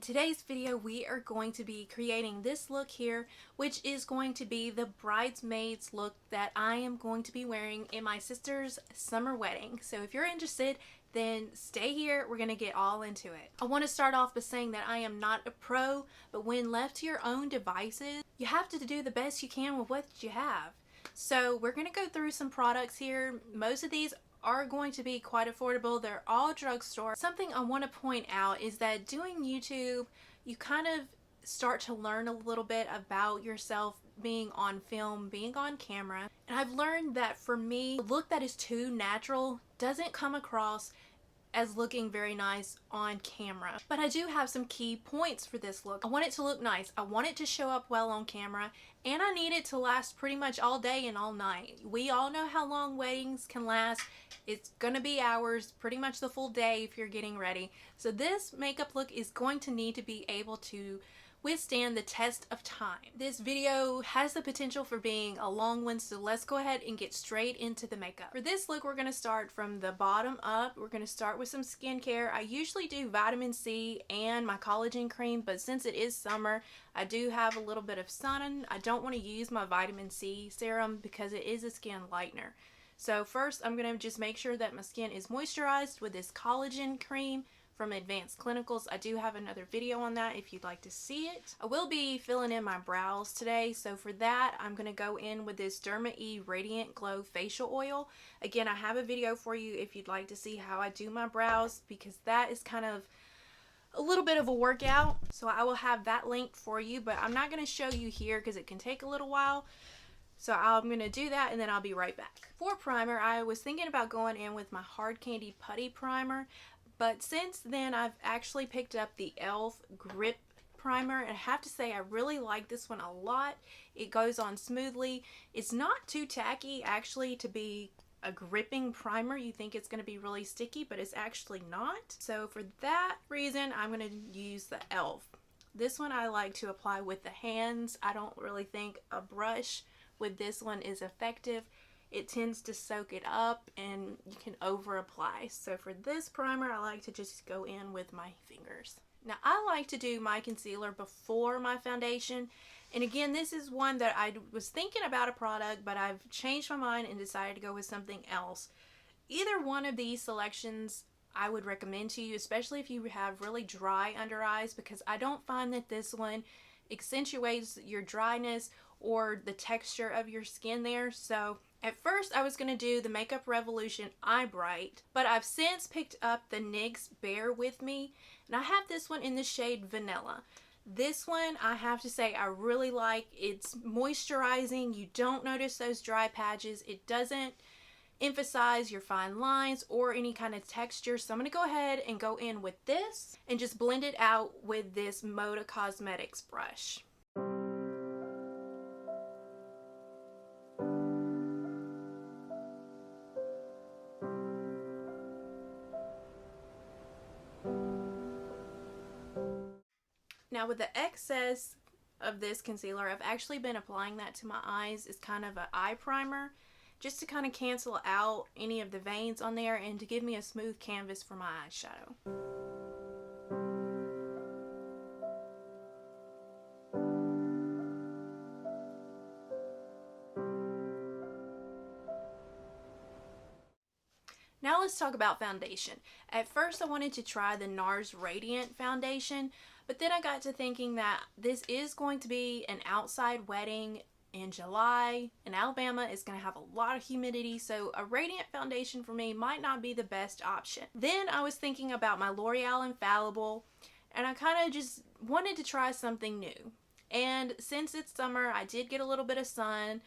Today's video we are going to be creating this look here, which is going to be the bridesmaids look that I am going to be wearing in my sister's summer wedding. So if you're interested, then stay here. We're going to get all into it. I want to start off by saying that I am not a pro, but when left to your own devices, you have to do the best you can with what you have. So we're going to go through some products here. Most of these are going to be quite affordable. They're all drugstore. Something I want to point out is that doing YouTube, you kind of start to learn a little bit about yourself being on film, being on camera. And I've learned that for me, a look that is too natural doesn't come across as looking very nice on camera. But I do have some key points for this look. I want it to look nice. I want it to show up well on camera, and I need it to last pretty much all day and all night. We all know how long weddings can last. It's gonna be hours, pretty much the full day if you're getting ready. So this makeup look is going to need to be able to withstand the test of time. This video has the potential for being a long one, so let's go ahead and get straight into the makeup. For this look, we're going to start from the bottom up. We're going to start with some skincare. I usually do vitamin C and my collagen cream, but since it is summer, I do have a little bit of sun. I don't want to use my vitamin C serum because it is a skin lightener. So first, I'm going to just make sure that my skin is moisturized with this collagen cream from Advanced Clinicals. I do have another video on that if you'd like to see it. I will be filling in my brows today, so for that I'm going to go in with this Derma E Radiant Glow Facial Oil. Again, I have a video for you if you'd like to see how I do my brows, because that is kind of a little bit of a workout, so I will have that linked for you, but I'm not going to show you here because it can take a little while. So I'm going to do that and then I'll be right back. For primer, I was thinking about going in with my Hard Candy Putty Primer, but since then I've actually picked up the e.l.f. Grip Primer, and I have to say I really like this one a lot. It goes on smoothly. It's not too tacky actually to be a gripping primer. You think it's going to be really sticky, but it's actually not. So for that reason, I'm going to use the e.l.f. This one I like to apply with the hands. I don't really think a brush with this one is effective. It tends to soak it up and you can over apply. So for this primer, I like to just go in with my fingers. Now I like to do my concealer before my foundation. And again, this is one that I was thinking about a product, but I've changed my mind and decided to go with something else. Either one of these selections I would recommend to you, especially if you have really dry under eyes, because I don't find that this one accentuates your dryness or the texture of your skin there. So at first I was going to do the Makeup Revolution Eye Bright, but I've since picked up the NYX Bear With Me, and I have this one in the shade Vanilla. This one I have to say I really like. It's moisturizing. You don't notice those dry patches. It doesn't emphasize your fine lines or any kind of texture. So I'm going to go ahead and go in with this and just blend it out with this Moda Cosmetics brush. Now with the excess of this concealer, I've actually been applying that to my eyes as kind of an eye primer, just to kind of cancel out any of the veins on there and to give me a smooth canvas for my eyeshadow. Now let's talk about foundation. At first I wanted to try the NARS Radiant foundation, but then I got to thinking that this is going to be an outside wedding in July, and Alabama is going to have a lot of humidity, so a radiant foundation for me might not be the best option. Then I was thinking about my L'Oreal Infallible, and I kind of just wanted to try something new. And since it's summer, I did get a little bit of sun.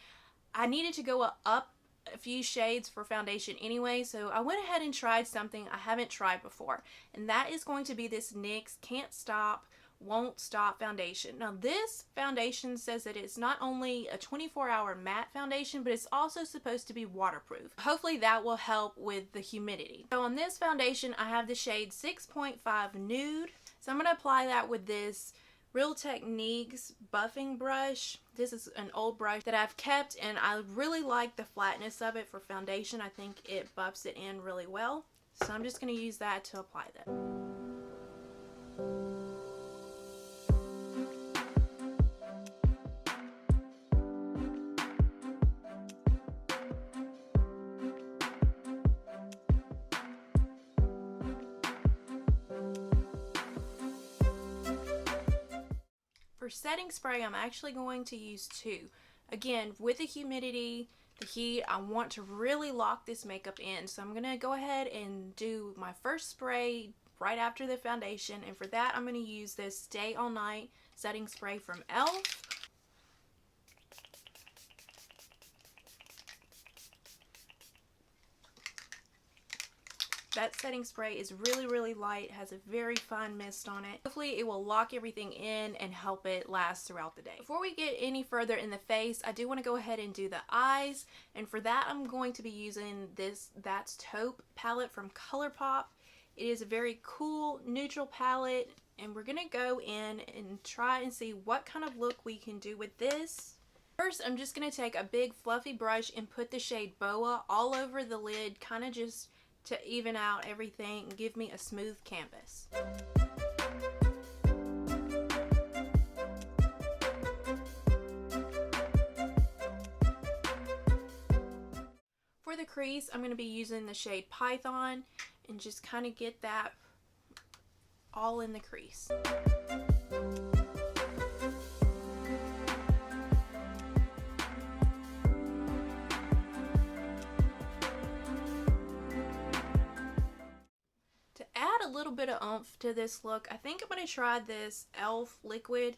I needed to go up a few shades for foundation anyway, so I went ahead and tried something I haven't tried before, and that is going to be this NYX Can't Stop Won't Stop foundation. Now this foundation says that it's not only a 24-hour matte foundation, but it's also supposed to be waterproof. Hopefully that will help with the humidity. So on this foundation I have the shade 6.5 Nude, so I'm going to apply that with this Real Techniques buffing brush. This is an old brush that I've kept, and I really like the flatness of it for foundation. I think it buffs it in really well. So I'm just going to use that to apply that. For setting spray, I'm actually going to use 2. Again, with the humidity, the heat, I want to really lock this makeup in. So I'm going to go ahead and do my first spray right after the foundation. And for that, I'm going to use this Stay All Night setting spray from e.l.f. That setting spray is really light, has a very fine mist on it. Hopefully it will lock everything in and help it last throughout the day. Before we get any further in the face, I do want to go ahead and do the eyes. And for that, I'm going to be using this That's Taupe palette from ColourPop. It is a very cool neutral palette, and we're going to go in and try and see what kind of look we can do with this. First, I'm just going to take a big fluffy brush and put the shade Boa all over the lid, kind of just to even out everything and give me a smooth canvas. For the crease, I'm going to be using the shade Python and just kind of get that all in the crease. A little bit of oomph to this look, I think I'm going to try this e.l.f. liquid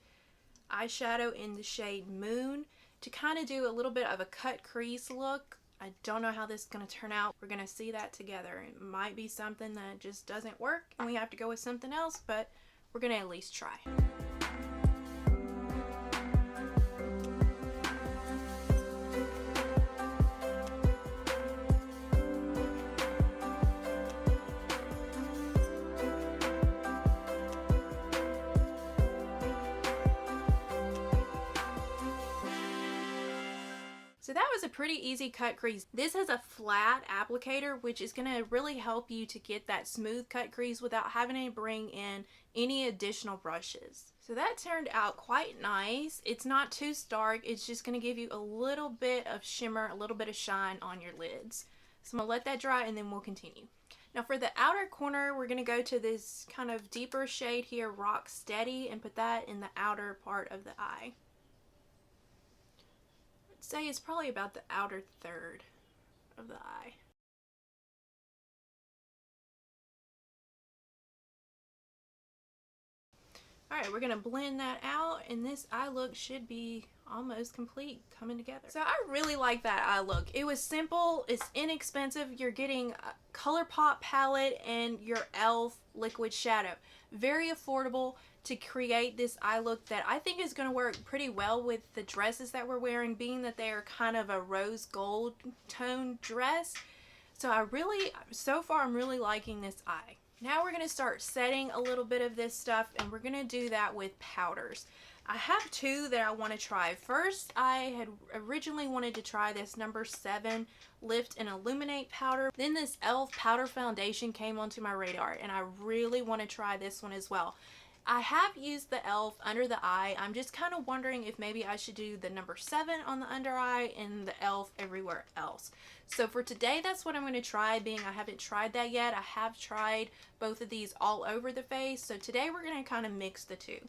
eyeshadow in the shade Moon to kind of do a little bit of a cut crease look. I don't know how this is going to turn out. We're going to see that together. It might be something that just doesn't work and we have to go with something else, but we're going to at least try. So that was a pretty easy cut crease. This has a flat applicator, which is going to really help you to get that smooth cut crease without having to bring in any additional brushes. So that turned out quite nice. It's not too stark. It's just going to give you a little bit of shimmer, a little bit of shine on your lids. So I'm going to let that dry and then we'll continue. Now for the outer corner, we're going to go to this kind of deeper shade here, Rock Steady, and put that in the outer part of the eye. Say it's probably about the outer third of the eye. Alright, we're going to blend that out, and this eye look should be almost complete coming together. So I really like that eye look. It was simple, it's inexpensive. You're getting a ColourPop palette and your e.l.f. liquid shadow. Very affordable to create this eye look that I think is going to work pretty well with the dresses that we're wearing, being that they are kind of a rose gold tone dress. So so far I'm really liking this eye. Now we're going to start setting a little bit of this stuff, and we're going to do that with powders. I have 2 that I want to try. First, I had originally wanted to try this number 7 Lift and Illuminate powder. Then this e.l.f. powder foundation came onto my radar, and I really want to try this one as well. I have used the e.l.f. under the eye. I'm just kind of wondering if maybe I should do the number 7 on the under eye and the e.l.f. everywhere else. So for today, that's what I'm going to try, being I haven't tried that yet. I have tried both of these all over the face. So today we're going to kind of mix the 2.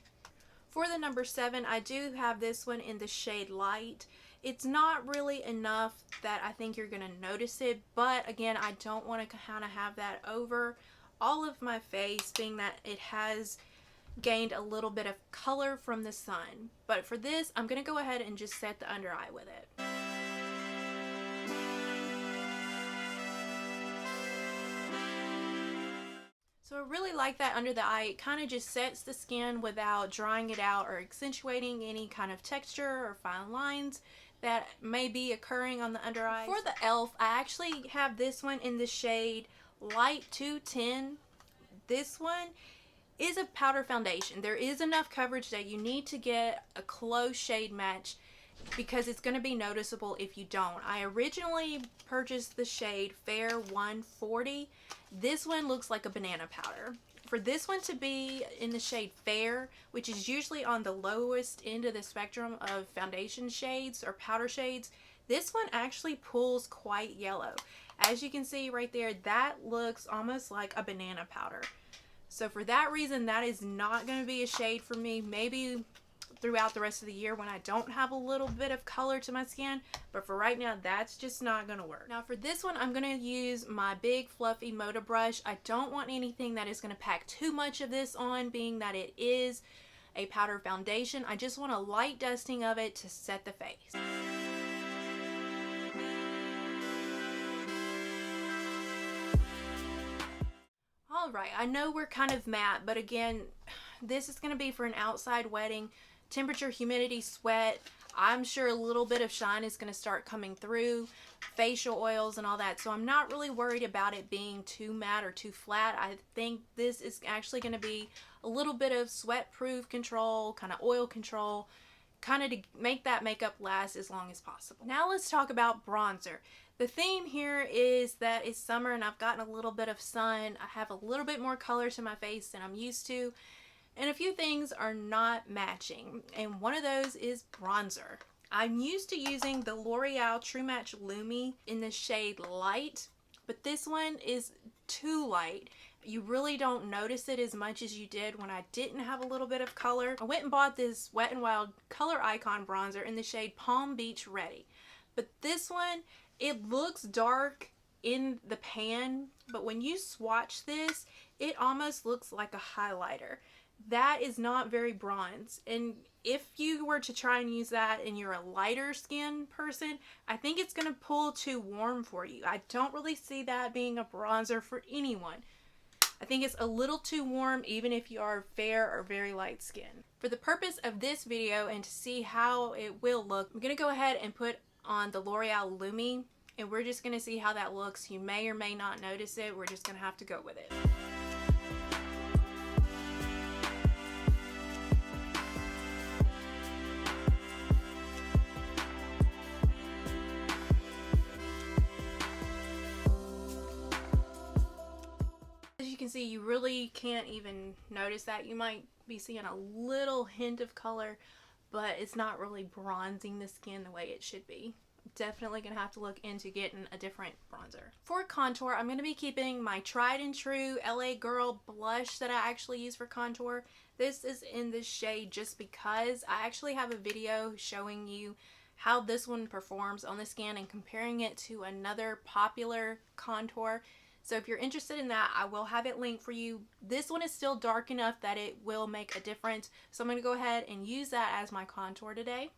For the number 7, I do have this one in the shade Light. It's not really enough that I think you're going to notice it, but again, I don't want to kind of have that over all of my face, being that it has gained a little bit of color from the sun. But for this, I'm going to go ahead and just set the under eye with it. So I really like that under the eye. It kind of just sets the skin without drying it out or accentuating any kind of texture or fine lines that may be occurring on the under eye. For the e.l.f., I actually have this one in the shade Light 210. This one is a powder foundation. There is enough coverage that you need to get a close shade match because it's going to be noticeable if you don't. I originally purchased the shade Fair 140. This one looks like a banana powder. For this one to be in the shade Fair, which is usually on the lowest end of the spectrum of foundation shades or powder shades, this one actually pulls quite yellow. As you can see right there, that looks almost like a banana powder. So for that reason, that is not going to be a shade for me. Maybe throughout the rest of the year when I don't have a little bit of color to my skin, but for right now that's just not gonna work. Now for this one I'm gonna use my big fluffy Moda brush. I don't want anything that is gonna pack too much of this on, being that it is a powder foundation. I just want a light dusting of it to set the face. Alright, I know we're kind of matte, but again, this is going to be for an outside wedding. Temperature, humidity, sweat. I'm sure a little bit of shine is going to start coming through. Facial oils and all that. So I'm not really worried about it being too matte or too flat. I think this is actually going to be a little bit of sweat proof control, kind of oil control, kind of to make that makeup last as long as possible. Now let's talk about bronzer. The theme here is that it's summer and I've gotten a little bit of sun. I have a little bit more color to my face than I'm used to. And a few things are not matching. And one of those is bronzer. I'm used to using the L'Oreal True Match Lumi in the shade Light. But this one is too light. You really don't notice it as much as you did when I didn't have a little bit of color. I went and bought this Wet n Wild Color Icon bronzer in the shade Palm Beach Ready. But this one, it looks dark in the pan, but when you swatch this, it almost looks like a highlighter. That is not very bronze, and if you were to try and use that and you're a lighter skin person, I think it's going to pull too warm for you. I don't really see that being a bronzer for anyone. I think it's a little too warm even if you are fair or very light skin. For the purpose of this video and to see how it will look, I'm going to go ahead and put on the L'Oreal Lumi, and we're just going to see how that looks. You may or may not notice it. We're just going to have to go with it. As you can see, you really can't even notice that. You might be seeing a little hint of color, but it's not really bronzing the skin the way it should be. Definitely gonna have to look into getting a different bronzer. For contour, I'm gonna be keeping my tried and true LA Girl blush that I actually use for contour. This is in this shade Just Because. I actually have a video showing you how this one performs on the skin and comparing it to another popular contour. So if you're interested in that, I will have it linked for you. This one is still dark enough that it will make a difference. So I'm going to go ahead and use that as my contour today.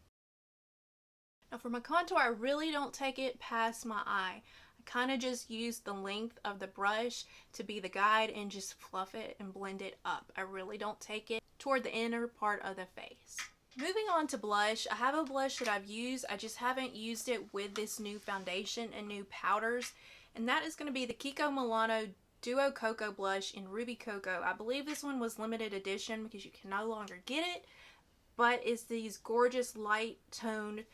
Now for my contour, I really don't take it past my eye. I kind of just use the length of the brush to be the guide and just fluff it and blend it up. I really don't take it toward the inner part of the face. Moving on to blush, I have a blush that I've used. I just haven't used it with this new foundation and new powders. And that is going to be the Kiko Milano Duo Coco Blush in Ruby Coco. I believe this one was limited edition because you can no longer get it. But it's these gorgeous light toned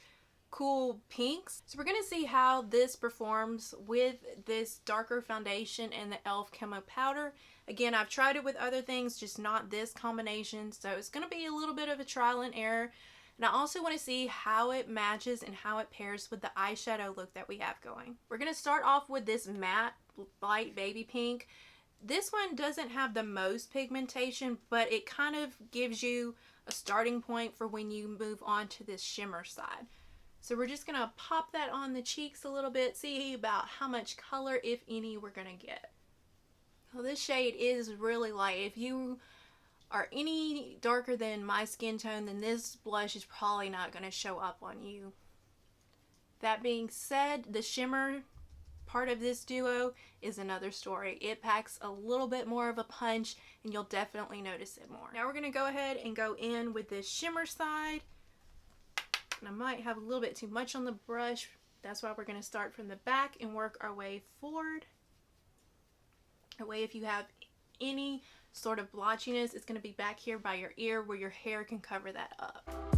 cool pinks. So we're going to see how this performs with this darker foundation and the e.l.f. Camo Powder. Again, I've tried it with other things, just not this combination. So it's going to be a little bit of a trial and error. And I also want to see how it matches and how it pairs with the eyeshadow look that we have going. We're going to start off with this matte light baby pink. This one doesn't have the most pigmentation, but it kind of gives you a starting point for when you move on to this shimmer side. So we're just going to pop that on the cheeks a little bit, see about how much color, if any, we're going to get. Well, this shade is really light. If you are any darker than my skin tone, then this blush is probably not going to show up on you. That being said, the shimmer part of this duo is another story. It packs a little bit more of a punch and you'll definitely notice it more. Now we're going to go ahead and go in with this shimmer side. And I might have a little bit too much on the brush. That's why we're going to start from the back and work our way forward. That way if you have any sort of blotchiness, it's going to be back here by your ear where your hair can cover that up.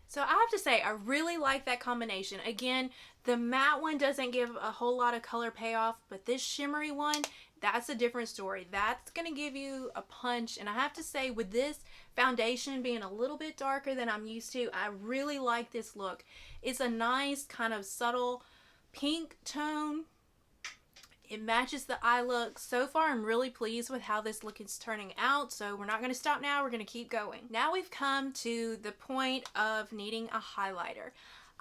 So I have to say, I really like that combination. Again, the matte one doesn't give a whole lot of color payoff, but this shimmery one, that's a different story. That's going to give you a punch. And I have to say, with this foundation being a little bit darker than I'm used to, I really like this look. It's a nice kind of subtle pink tone. It matches the eye look. So far, I'm really pleased with how this look is turning out. So we're not going to stop now. We're going to keep going. Now we've come to the point of needing a highlighter.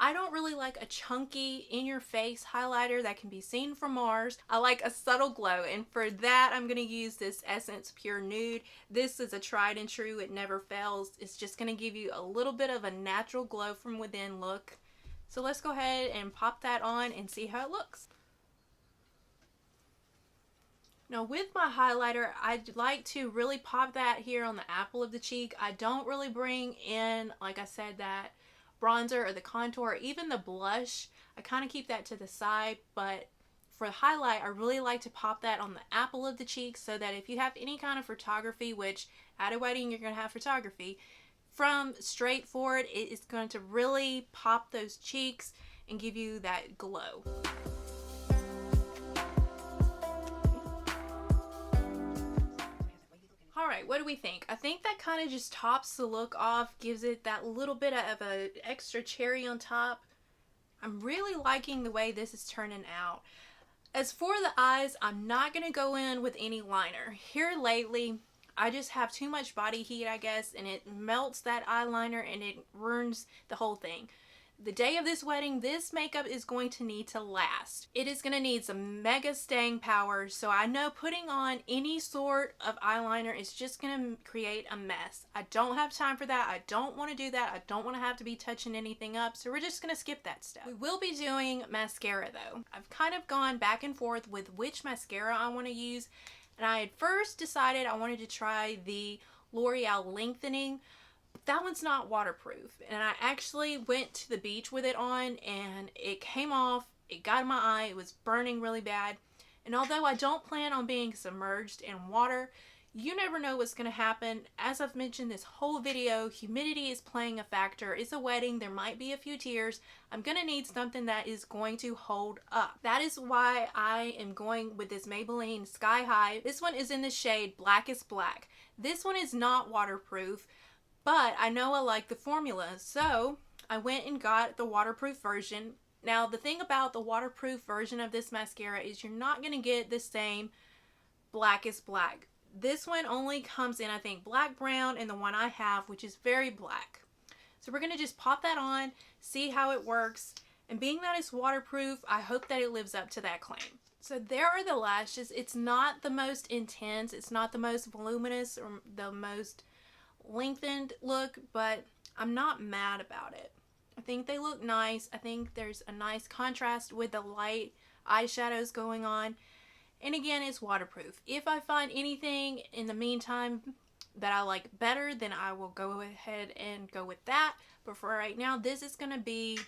I don't really like a chunky, in-your-face highlighter that can be seen from Mars. I like a subtle glow, and for that, I'm going to use this Essence Pure Nude. This is a tried and true. It never fails. It's just going to give you a little bit of a natural glow from within look. So let's go ahead and pop that on and see how it looks. Now with my highlighter, I'd like to really pop that here on the apple of the cheek. I don't really bring in, like I said, that bronzer or the contour, or even the blush. I kind of keep that to the side, but for the highlight, I really like to pop that on the apple of the cheek so that if you have any kind of photography, which at a wedding you're going to have photography, from straight forward, it is going to really pop those cheeks and give you that glow. Alright, what do we think? I think that kind of just tops the look off, gives it that little bit of an extra cherry on top. I'm really liking the way this is turning out. As for the eyes, I'm not going to go in with any liner. Here lately, I just have too much body heat, I guess, and it melts that eyeliner and it ruins the whole thing. The day of this wedding, this makeup is going to need to last. It is going to need some mega staying power, so I know putting on any sort of eyeliner is just going to create a mess. I don't have time for that. I don't want to do that. I don't want to have to be touching anything up, so we're just going to skip that step. We will be doing mascara though. I've kind of gone back and forth with which mascara I want to use, and I had first decided I wanted to try the L'Oreal Lengthening. That one's not waterproof, and I actually went to the beach with it on and it came off, it got in my eye, it was burning really bad, and although I don't plan on being submerged in water, you never know what's going to happen. As I've mentioned this whole video, humidity is playing a factor. It's a wedding, there might be a few tears. I'm going to need something that is going to hold up. That is why I am going with this Maybelline Sky High. This one is in the shade Blackest Black. This one is not waterproof, but I know I like the formula, so I went and got the waterproof version. Now, the thing about the waterproof version of this mascara is you're not going to get the same Blackest Black. This one only comes in, I think, black brown, and the one I have, which is very black. So we're going to just pop that on, see how it works, and being that it's waterproof, I hope that it lives up to that claim. So there are the lashes. It's not the most intense, it's not the most voluminous or the most lengthened look, but I'm not mad about it. I think they look nice. I think there's a nice contrast with the light eyeshadows going on, and again, it's waterproof. If I find anything in the meantime that I like better, then I will go ahead and go with that, but for right now, this is going to be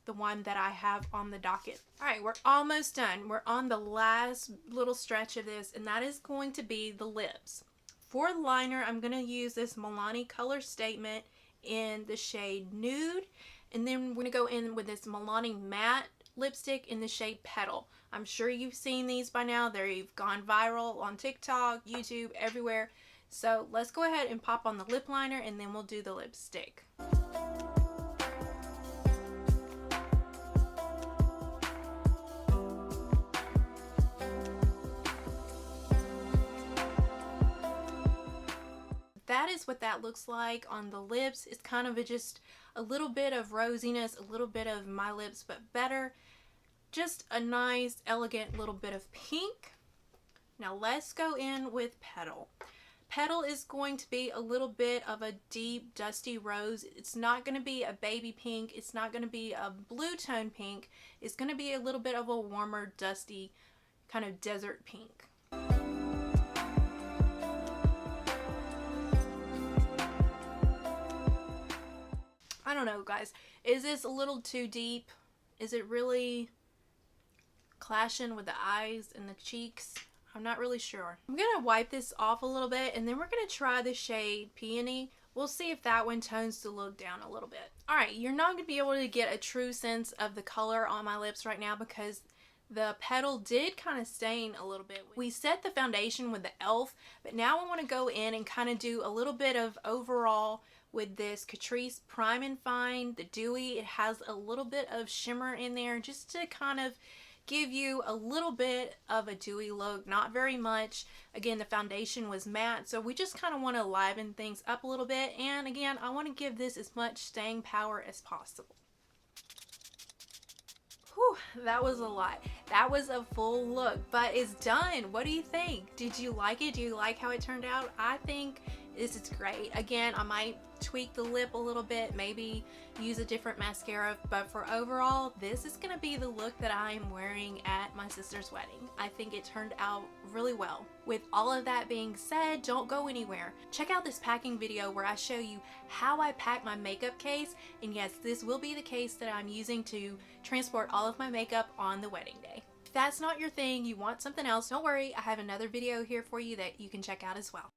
the one that I have on the docket. Alright, we're almost done. We're on the last little stretch of this, and that is going to be the lips. For liner, I'm going to use this Milano Color Statement in the shade Nude, and then we're going to go in with this Milano Matte lipstick in the shade Petal. I'm sure you've seen these by now. They've gone viral on TikTok, YouTube, everywhere. So let's go ahead and pop on the lip liner, and then we'll do the lipstick. That is what that looks like on the lips. It's kind of just a little bit of rosiness, a little bit of my lips but better. Just a nice, elegant little bit of pink. Now let's go in with Petal. Petal is going to be a little bit of a deep, dusty rose. It's not going to be a baby pink. It's not going to be a blue tone pink. It's going to be a little bit of a warmer, dusty, kind of desert pink. I don't know, guys. Is this a little too deep? Is it really clashing with the eyes and the cheeks? I'm not really sure. I'm going to wipe this off a little bit, and then we're going to try the shade Peony. We'll see if that one tones the look down a little bit. Alright, you're not going to be able to get a true sense of the color on my lips right now because the Petal did kind of stain a little bit. We set the foundation with the e.l.f., but now I want to go in and kind of do a little bit of overall with this Catrice Prime and Fine, the Dewy. It has a little bit of shimmer in there just to kind of give you a little bit of a dewy look, not very much. Again, the foundation was matte, so we just kind of want to liven things up a little bit. And again, I want to give this as much staying power as possible. Whew, that was a lot. That was a full look, but it's done. What do you think? Did you like it? Do you like how it turned out? I think this is great. Again, I might tweak the lip a little bit, maybe use a different mascara, but for overall, this is gonna be the look that I am wearing at my sister's wedding. I think it turned out really well. With all of that being said, don't go anywhere. Check out this packing video where I show you how I pack my makeup case, and yes, this will be the case that I'm using to transport all of my makeup on the wedding day. If that's not your thing, you want something else, don't worry, I have another video here for you that you can check out as well.